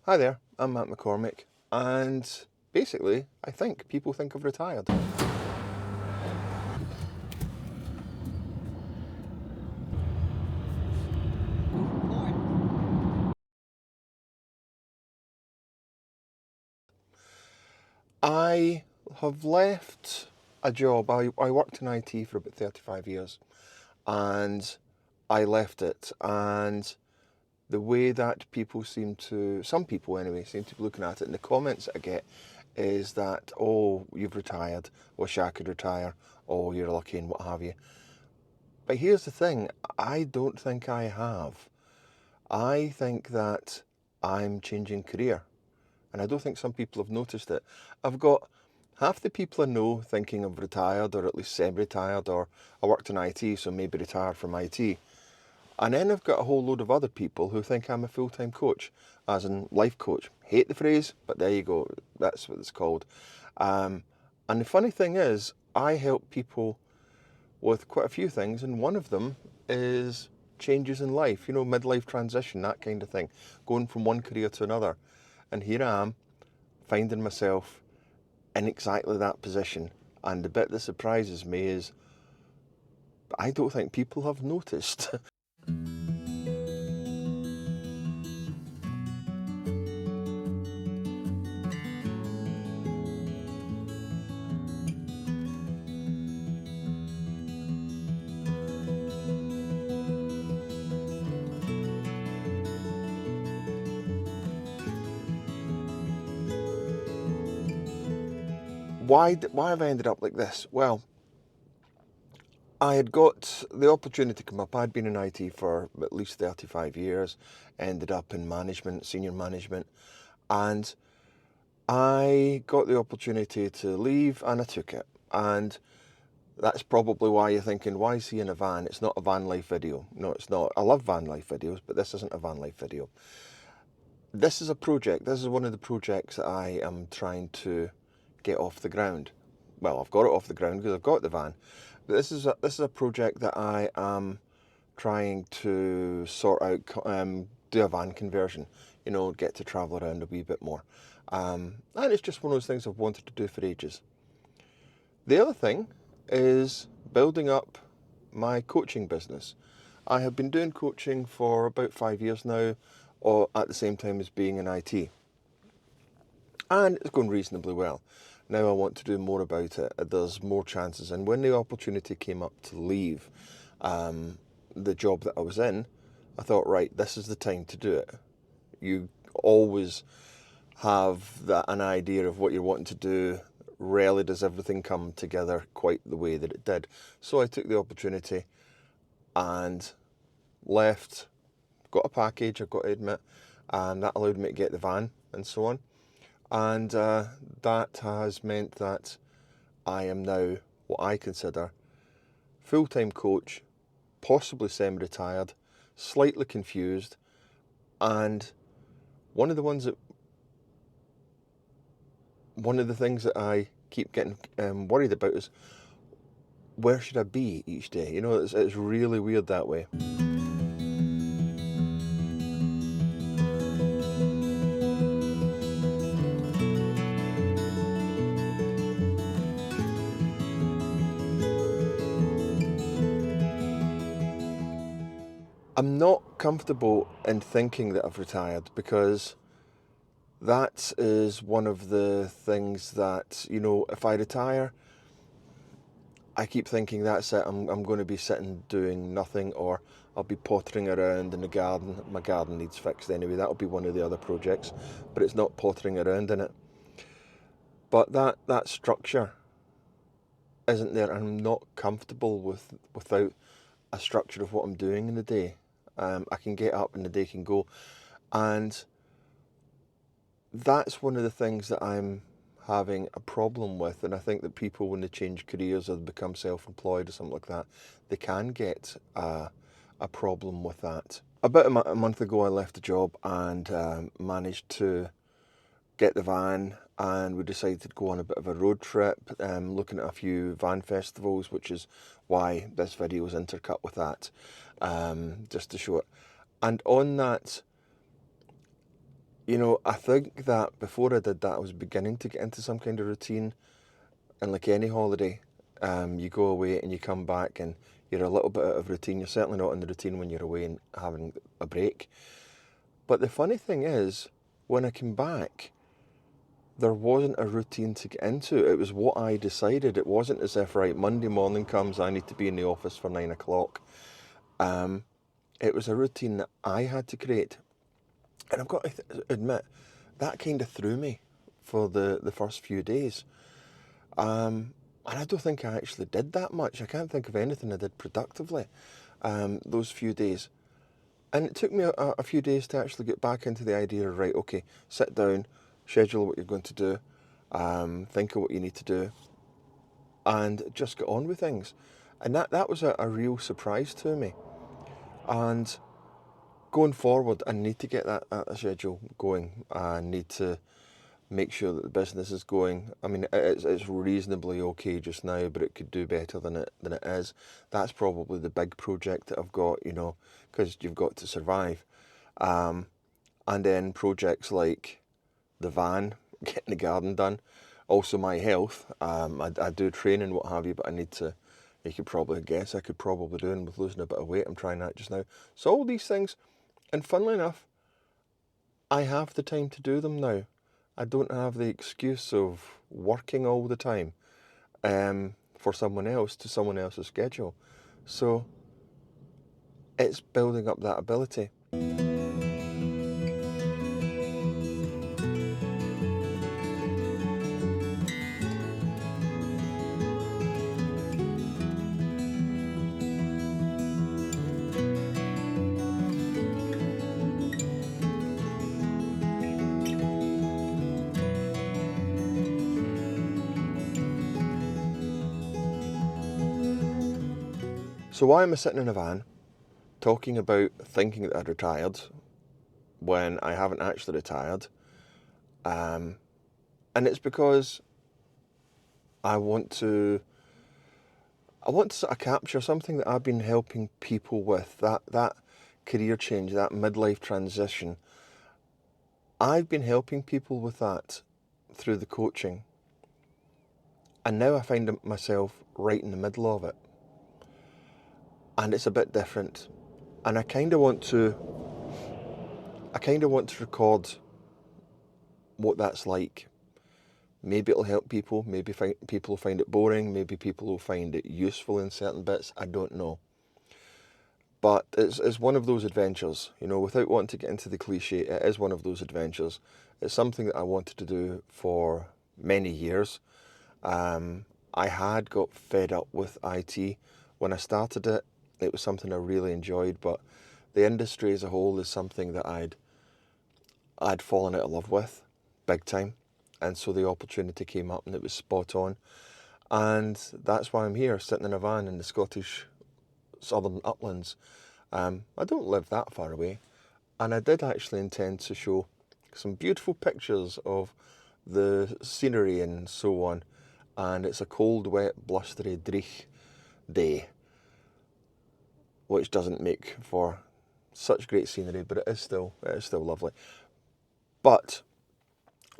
Hi there, I'm Matt McCormick, and basically, I think people think I've retired. I have left a job. I worked in IT for about 35 years, and I left it. And the way that people some people anyway, seem to be looking at it, and the comments that I get is that, oh, you've retired, wish I could retire, oh, you're lucky, and what have you. But here's the thing, I don't think I have. I think that I'm changing career, and I don't think some people have noticed it. I've got half the people I know thinking of retired, or at least semi-retired, or I worked in IT, so maybe retired from IT. And then I've got a whole load of other people who think I'm a full-time coach, as in life coach. Hate the phrase, but there you go. That's what it's called. Um, and the funny thing is, I help people with quite a few things, and one of them is changes in life, midlife transition, that kind of thing, going from one career to another. And here I am, finding myself in exactly that position. And the bit that surprises me is I don't think people have noticed. Why have I ended up like this? Well, I had got the opportunity to come up. I'd been in IT for at least 35 years, ended up in management, senior management, and I got the opportunity to leave and I took it. And that's probably why you're thinking, why is he in a van? It's not a van life video. No, it's not. I love van life videos, but this isn't a van life video. This is a project. This is one of the projects that I am trying to get off the ground. Well, I've got it off the ground because I've got the van. But this is a project that I am trying to sort out, do a van conversion, get to travel around a wee bit more. And it's just one of those things I've wanted to do for ages. The other thing is building up my coaching business. I have been doing coaching for about 5 years now, or at the same time as being in IT, and it's going reasonably well. Now I want to do more about it. There's more chances, and when the opportunity came up to leave the job that I was in, I thought, right, this is the time to do it. You always have an idea of what you're wanting to do. Rarely does everything come together quite the way that it did. So I took the opportunity and left, got a package, I've got to admit, and that allowed me to get the van and so on. And that has meant that I am now what I consider full-time coach, possibly semi-retired, slightly confused, and one of the ones that one of the things that I keep getting worried about is where should I be each day? It's really weird that way. I'm not comfortable in thinking that I've retired because that is one of the things that, if I retire, I keep thinking that's it. I'm going to be sitting doing nothing, or I'll be pottering around in the garden. My garden needs fixed anyway. That'll be one of the other projects, but it's not pottering around in it. But that structure isn't there, and I'm not comfortable without a structure of what I'm doing in the day. I can get up and the day can go, and that's one of the things that I'm having a problem with. And I think that people, when they change careers or become self-employed or something like that, they can get a problem with that. About a month ago, I left the job and managed to get the van, and we decided to go on a bit of a road trip, looking at a few van festivals, which is why this video is intercut with that, just to show it. And on that, You know, I think that before I did that, I was beginning to get into some kind of routine. And like any holiday, you go away and you come back and you're a little bit out of routine. You're certainly not in the routine when you're away and having a break. But the funny thing is, when I came back, there wasn't a routine to get into. It was what I decided. It wasn't as if, right, Monday morning comes, I need to be in the office for 9 o'clock. Um, it was a routine that I had to create. And I've got to admit, that kind of threw me for the first few days. And I don't think I actually did that much. I can't think of anything I did productively those few days. And it took me a few days to actually get back into the idea of, right, okay, sit down, schedule what you're going to do, think of what you need to do, and just get on with things. And that was a real surprise to me. And going forward, I need to get that schedule going. I need to make sure that the business is going. I mean, it's reasonably okay just now, but it could do better than it is. That's probably the big project that I've got, you know, because you've got to survive. Um, and then projects like the van, getting the garden done, also my health. I do train and what have you, but I need to. You could probably guess I could probably do, and with losing a bit of weight, I'm trying that just now. So all these things, and funnily enough, I have the time to do them now. I don't have the excuse of working all the time for someone else to someone else's schedule. So it's building up that ability. So why am I sitting in a van talking about thinking that I'd retired when I haven't actually retired? And it's because I want to sort of capture something that I've been helping people with, that career change, that midlife transition. I've been helping people with that through the coaching. And now I find myself right in the middle of it. And it's a bit different. And I kind of want to record what that's like. Maybe it'll help people, maybe people will find it boring, maybe people will find it useful in certain bits, I don't know. But it's one of those adventures, you know, without wanting to get into the cliche, it is one of those adventures. It's something that I wanted to do for many years. I had got fed up with IT. When I started it, it was something I really enjoyed, but the industry as a whole is something that I'd fallen out of love with, big time. And so the opportunity came up and it was spot on. And that's why I'm here, sitting in a van in the Scottish Southern Uplands. I don't live that far away. And I did actually intend to show some beautiful pictures of the scenery and so on. And it's a cold, wet, blustery, dreich day, which doesn't make for such great scenery, but it is still lovely. But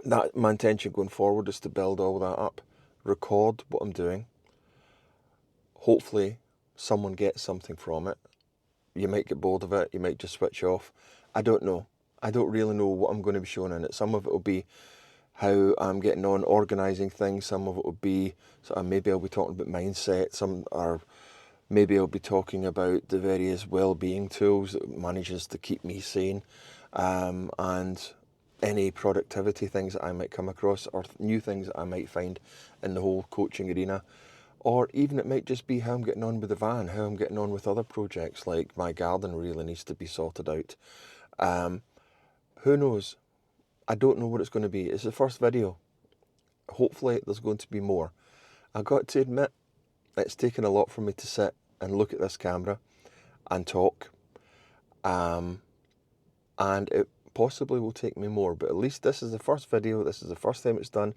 that my intention going forward is to build all that up, record what I'm doing. Hopefully, someone gets something from it. You might get bored of it. You might just switch off. I don't know. I don't really know what I'm going to be showing in it. Some of it will be how I'm getting on organising things. Some of it will be sort of maybe I'll be talking about mindset. Some are maybe I'll be talking about the various well-being tools that manages to keep me sane, and any productivity things that I might come across or new things that I might find in the whole coaching arena. Or even it might just be how I'm getting on with the van, how I'm getting on with other projects, like my garden really needs to be sorted out. Who knows? I don't know what it's going to be. It's the first video. Hopefully there's going to be more. I've got to admit, it's taken a lot for me to sit and look at this camera and talk. And it possibly will take me more, but at least this is the first video. This is the first time it's done.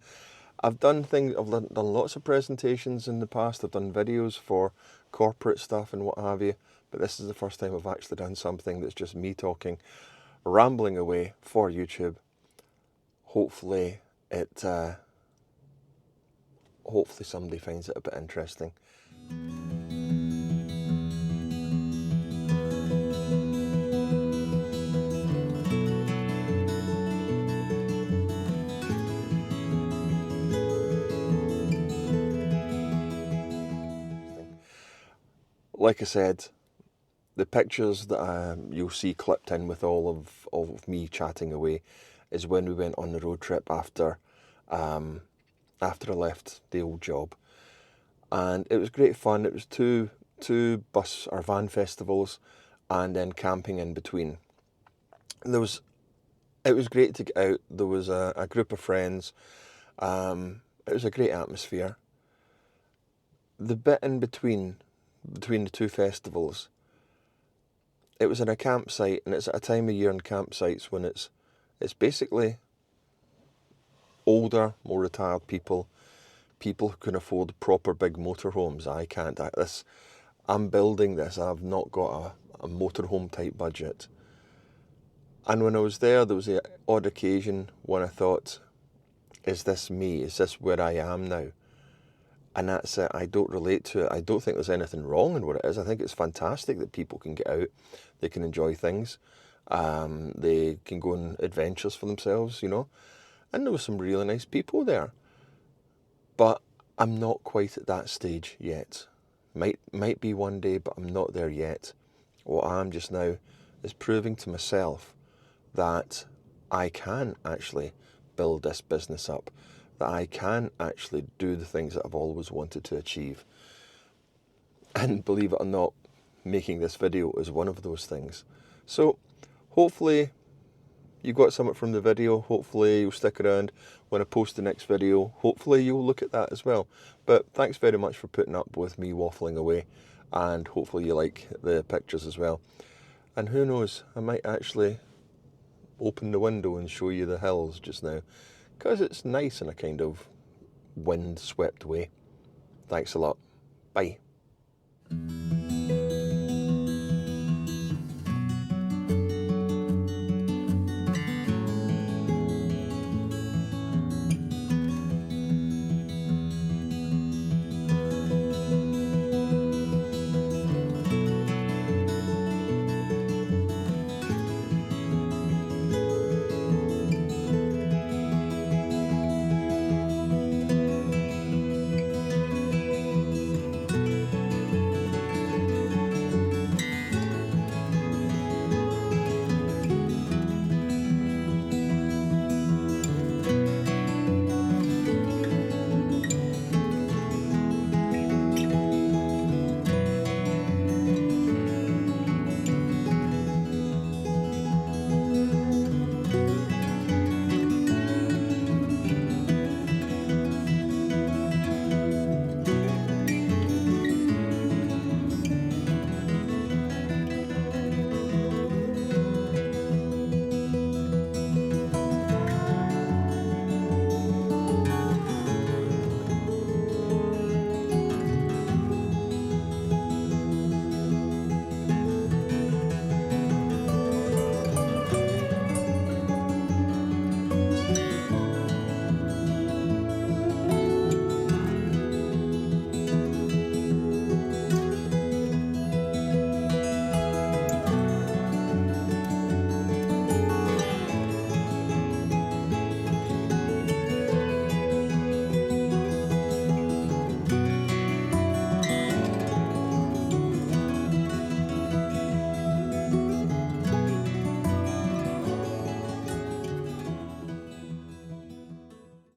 I've done lots of presentations in the past. I've done videos for corporate stuff and what have you, but this is the first time I've actually done something that's just me talking, rambling away for YouTube. hopefully somebody finds it a bit interesting. Like I said, the pictures that you'll see clipped in with all of me chatting away is when we went on the road trip after I left the old job, and it was great fun. It was two bus or van festivals, and then camping in between. It was great to get out. There was a group of friends. It was a great atmosphere. The bit in between the two festivals, it was in a campsite, and it's at a time of year in campsites when it's basically older, more retired people who can afford proper big motorhomes. I can't. I'm building this. I've not got a motorhome type budget. And when I was there was the odd occasion when I thought, is this me? Is this where I am now? And that's it. I don't relate to it. I don't think there's anything wrong in what it is. I think it's fantastic that people can get out, they can enjoy things, they can go on adventures for themselves, you know. And there were some really nice people there. But I'm not quite at that stage yet. Might be one day, but I'm not there yet. What I am just now is proving to myself that I can actually build this business up, that I can actually do the things that I've always wanted to achieve. And believe it or not, making this video is one of those things. So hopefully you got something from the video. Hopefully you'll stick around when I post the next video. Hopefully you'll look at that as well. But thanks very much for putting up with me waffling away, and hopefully you like the pictures as well. And who knows, I might actually open the window and show you the hills just now, because it's nice in a kind of wind-swept way. Thanks a lot. Bye.